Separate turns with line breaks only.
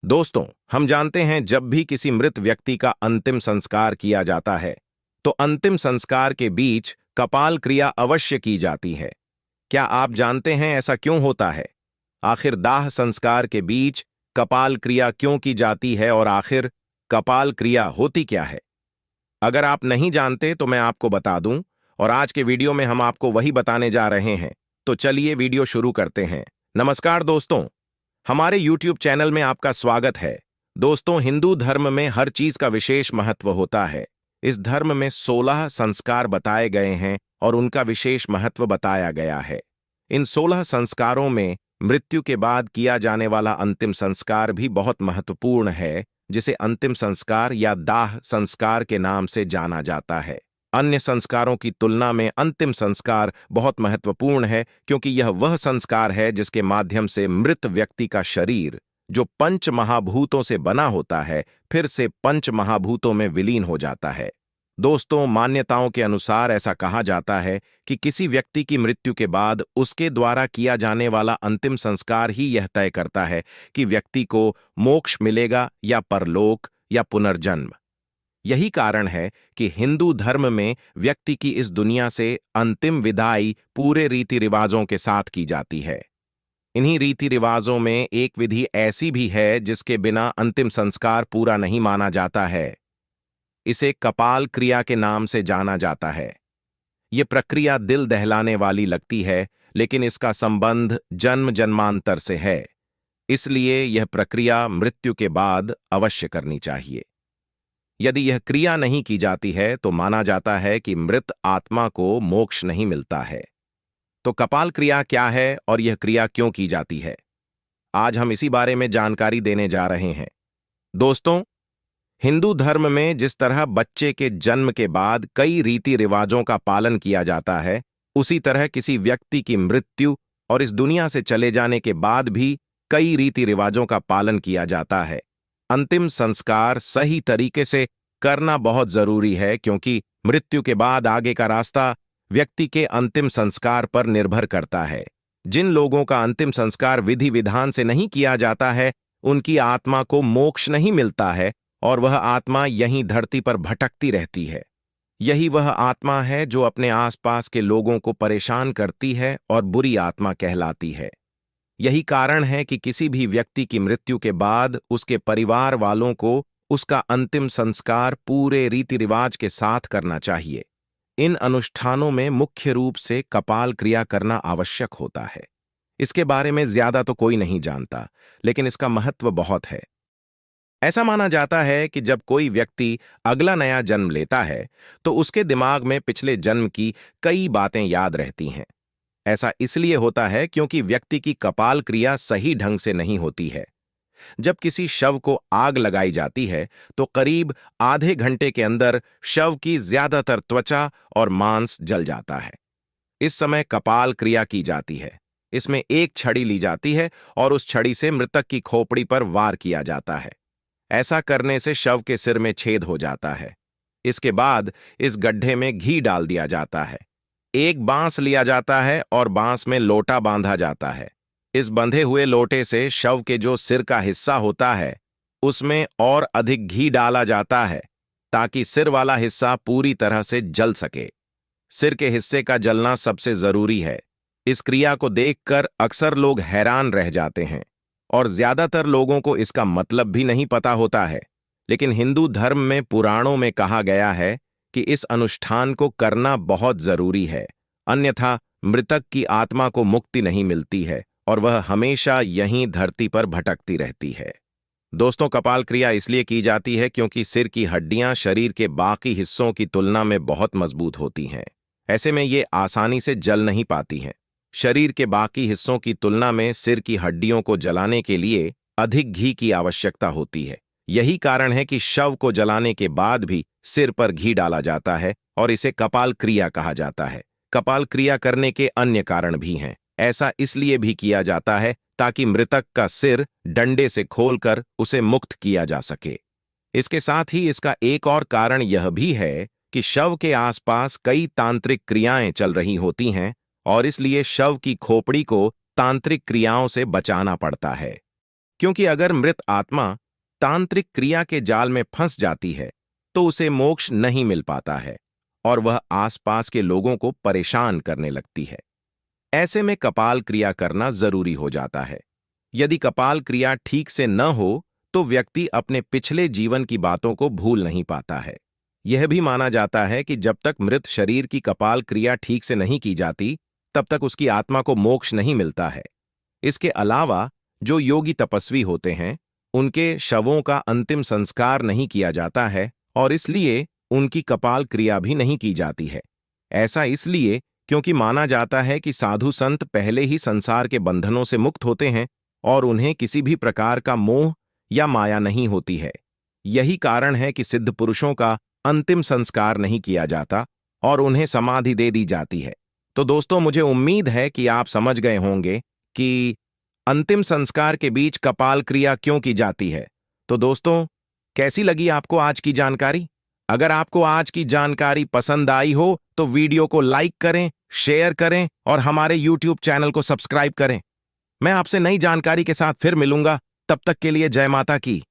दोस्तों, हम जानते हैं जब भी किसी मृत व्यक्ति का अंतिम संस्कार किया जाता है, तो अंतिम संस्कार के बीच कपाल क्रिया अवश्य की जाती है। क्या आप जानते हैं ऐसा क्यों होता है? आखिर दाह संस्कार के बीच कपाल क्रिया क्यों की जाती है और आखिर कपाल क्रिया होती क्या है? अगर आप नहीं जानते तो मैं आपको बता दूं, और आज के वीडियो में हम आपको वही बताने जा रहे हैं। तो चलिए वीडियो शुरू करते हैं। नमस्कार दोस्तों, हमारे YouTube चैनल में आपका स्वागत है। दोस्तों, हिंदू धर्म में हर चीज का विशेष महत्व होता है। इस धर्म में 16 संस्कार बताए गए हैं और उनका विशेष महत्व बताया गया है। इन 16 संस्कारों में मृत्यु के बाद किया जाने वाला अंतिम संस्कार भी बहुत महत्वपूर्ण है, जिसे अंतिम संस्कार या दाह संस्कार के नाम से जाना जाता है। अन्य संस्कारों की तुलना में अंतिम संस्कार बहुत महत्वपूर्ण है, क्योंकि यह वह संस्कार है जिसके माध्यम से मृत व्यक्ति का शरीर, जो पंच महाभूतों से बना होता है, फिर से पंच महाभूतों में विलीन हो जाता है। दोस्तों, मान्यताओं के अनुसार ऐसा कहा जाता है कि किसी व्यक्ति की मृत्यु के बाद उसके द्वारा किया जाने वाला अंतिम संस्कार ही यह तय करता है कि व्यक्ति को मोक्ष मिलेगा या परलोक या पुनर्जन्म। यही कारण है कि हिंदू धर्म में व्यक्ति की इस दुनिया से अंतिम विदाई पूरे रीति रिवाजों के साथ की जाती है। इन्हीं रीति रिवाजों में एक विधि ऐसी भी है जिसके बिना अंतिम संस्कार पूरा नहीं माना जाता है। इसे कपाल क्रिया के नाम से जाना जाता है। ये प्रक्रिया दिल दहलाने वाली लगती है, लेकिन इसका संबंध जन्म जन्मांतर से है। इसलिए यह प्रक्रिया मृत्यु के बाद अवश्य करनी चाहिए। यदि यह क्रिया नहीं की जाती है तो माना जाता है कि मृत आत्मा को मोक्ष नहीं मिलता है। तो कपाल क्रिया क्या है और यह क्रिया क्यों की जाती है? आज हम इसी बारे में जानकारी देने जा रहे हैं। दोस्तों, हिंदू धर्म में जिस तरह बच्चे के जन्म के बाद कई रीति रिवाजों का पालन किया जाता है, उसी तरह किसी व्यक्ति की मृत्यु और इस दुनिया से चले जाने के बाद भी कई रीति रिवाजों का पालन किया जाता है। अंतिम संस्कार सही तरीके से करना बहुत जरूरी है, क्योंकि मृत्यु के बाद आगे का रास्ता व्यक्ति के अंतिम संस्कार पर निर्भर करता है। जिन लोगों का अंतिम संस्कार विधि विधान से नहीं किया जाता है, उनकी आत्मा को मोक्ष नहीं मिलता है और वह आत्मा यहीं धरती पर भटकती रहती है। यही वह आत्मा है जो अपने आसपास के लोगों को परेशान करती है और बुरी आत्मा कहलाती है। यही कारण है कि किसी भी व्यक्ति की मृत्यु के बाद उसके परिवार वालों को उसका अंतिम संस्कार पूरे रीति रिवाज के साथ करना चाहिए। इन अनुष्ठानों में मुख्य रूप से कपाल क्रिया करना आवश्यक होता है। इसके बारे में ज्यादा तो कोई नहीं जानता, लेकिन इसका महत्व बहुत है। ऐसा माना जाता है कि जब कोई व्यक्ति अगला नया जन्म लेता है, तो उसके दिमाग में पिछले जन्म की कई बातें याद रहती हैं। ऐसा इसलिए होता है क्योंकि व्यक्ति की कपाल क्रिया सही ढंग से नहीं होती है। जब किसी शव को आग लगाई जाती है, तो करीब आधे घंटे के अंदर शव की ज्यादातर त्वचा और मांस जल जाता है। इस समय कपाल क्रिया की जाती है। इसमें एक छड़ी ली जाती है और उस छड़ी से मृतक की खोपड़ी पर वार किया जाता है। ऐसा करने से शव के सिर में छेद हो जाता है। इसके बाद इस गड्ढे में घी डाल दिया जाता है। एक बांस लिया जाता है और बांस में लोटा बांधा जाता है। इस बंधे हुए लोटे से शव के जो सिर का हिस्सा होता है, उसमें और अधिक घी डाला जाता है, ताकि सिर वाला हिस्सा पूरी तरह से जल सके। सिर के हिस्से का जलना सबसे जरूरी है। इस क्रिया को देखकर अक्सर लोग हैरान रह जाते हैं और ज्यादातर लोगों को इसका मतलब भी नहीं पता होता है। लेकिन हिंदू धर्म में पुराणों में कहा गया है कि इस अनुष्ठान को करना बहुत जरूरी है, अन्यथा मृतक की आत्मा को मुक्ति नहीं मिलती है और वह हमेशा यहीं धरती पर भटकती रहती है। दोस्तों, कपाल क्रिया इसलिए की जाती है क्योंकि सिर की हड्डियां शरीर के बाकी हिस्सों की तुलना में बहुत मजबूत होती हैं। ऐसे में ये आसानी से जल नहीं पाती हैं। शरीर के बाकी हिस्सों की तुलना में सिर की हड्डियों को जलाने के लिए अधिक घी की आवश्यकता होती है। यही कारण है कि शव को जलाने के बाद भी सिर पर घी डाला जाता है और इसे कपाल क्रिया कहा जाता है। कपाल क्रिया करने के अन्य कारण भी हैं। ऐसा इसलिए भी किया जाता है ताकि मृतक का सिर डंडे से खोलकर उसे मुक्त किया जा सके। इसके साथ ही इसका एक और कारण यह भी है कि शव के आसपास कई तांत्रिक क्रियाएं चल रही होती हैं और इसलिए शव की खोपड़ी को तांत्रिक क्रियाओं से बचाना पड़ता है। क्योंकि अगर मृत आत्मा तांत्रिक क्रिया के जाल में फंस जाती है तो उसे मोक्ष नहीं मिल पाता है और वह आसपास के लोगों को परेशान करने लगती है। ऐसे में कपाल क्रिया करना जरूरी हो जाता है। यदि कपाल क्रिया ठीक से न हो तो व्यक्ति अपने पिछले जीवन की बातों को भूल नहीं पाता है। यह भी माना जाता है कि जब तक मृत शरीर की कपाल क्रिया ठीक से नहीं की जाती तब तक उसकी आत्मा को मोक्ष नहीं मिलता है। इसके अलावा जो योगी तपस्वी होते हैं उनके शवों का अंतिम संस्कार नहीं किया जाता है और इसलिए उनकी कपाल क्रिया भी नहीं की जाती है। ऐसा इसलिए क्योंकि माना जाता है कि साधु संत पहले ही संसार के बंधनों से मुक्त होते हैं और उन्हें किसी भी प्रकार का मोह या माया नहीं होती है। यही कारण है कि सिद्ध पुरुषों का अंतिम संस्कार नहीं किया जाता और उन्हें समाधि दे दी जाती है। तो दोस्तों, मुझे उम्मीद है कि आप समझ गए होंगे कि अंतिम संस्कार के बीच कपाल क्रिया क्यों की जाती है। तो दोस्तों, कैसी लगी आपको आज की जानकारी? अगर आपको आज की जानकारी पसंद आई हो तो वीडियो को लाइक करें, शेयर करें और हमारे YouTube चैनल को सब्सक्राइब करें। मैं आपसे नई जानकारी के साथ फिर मिलूंगा। तब तक के लिए जय माता की।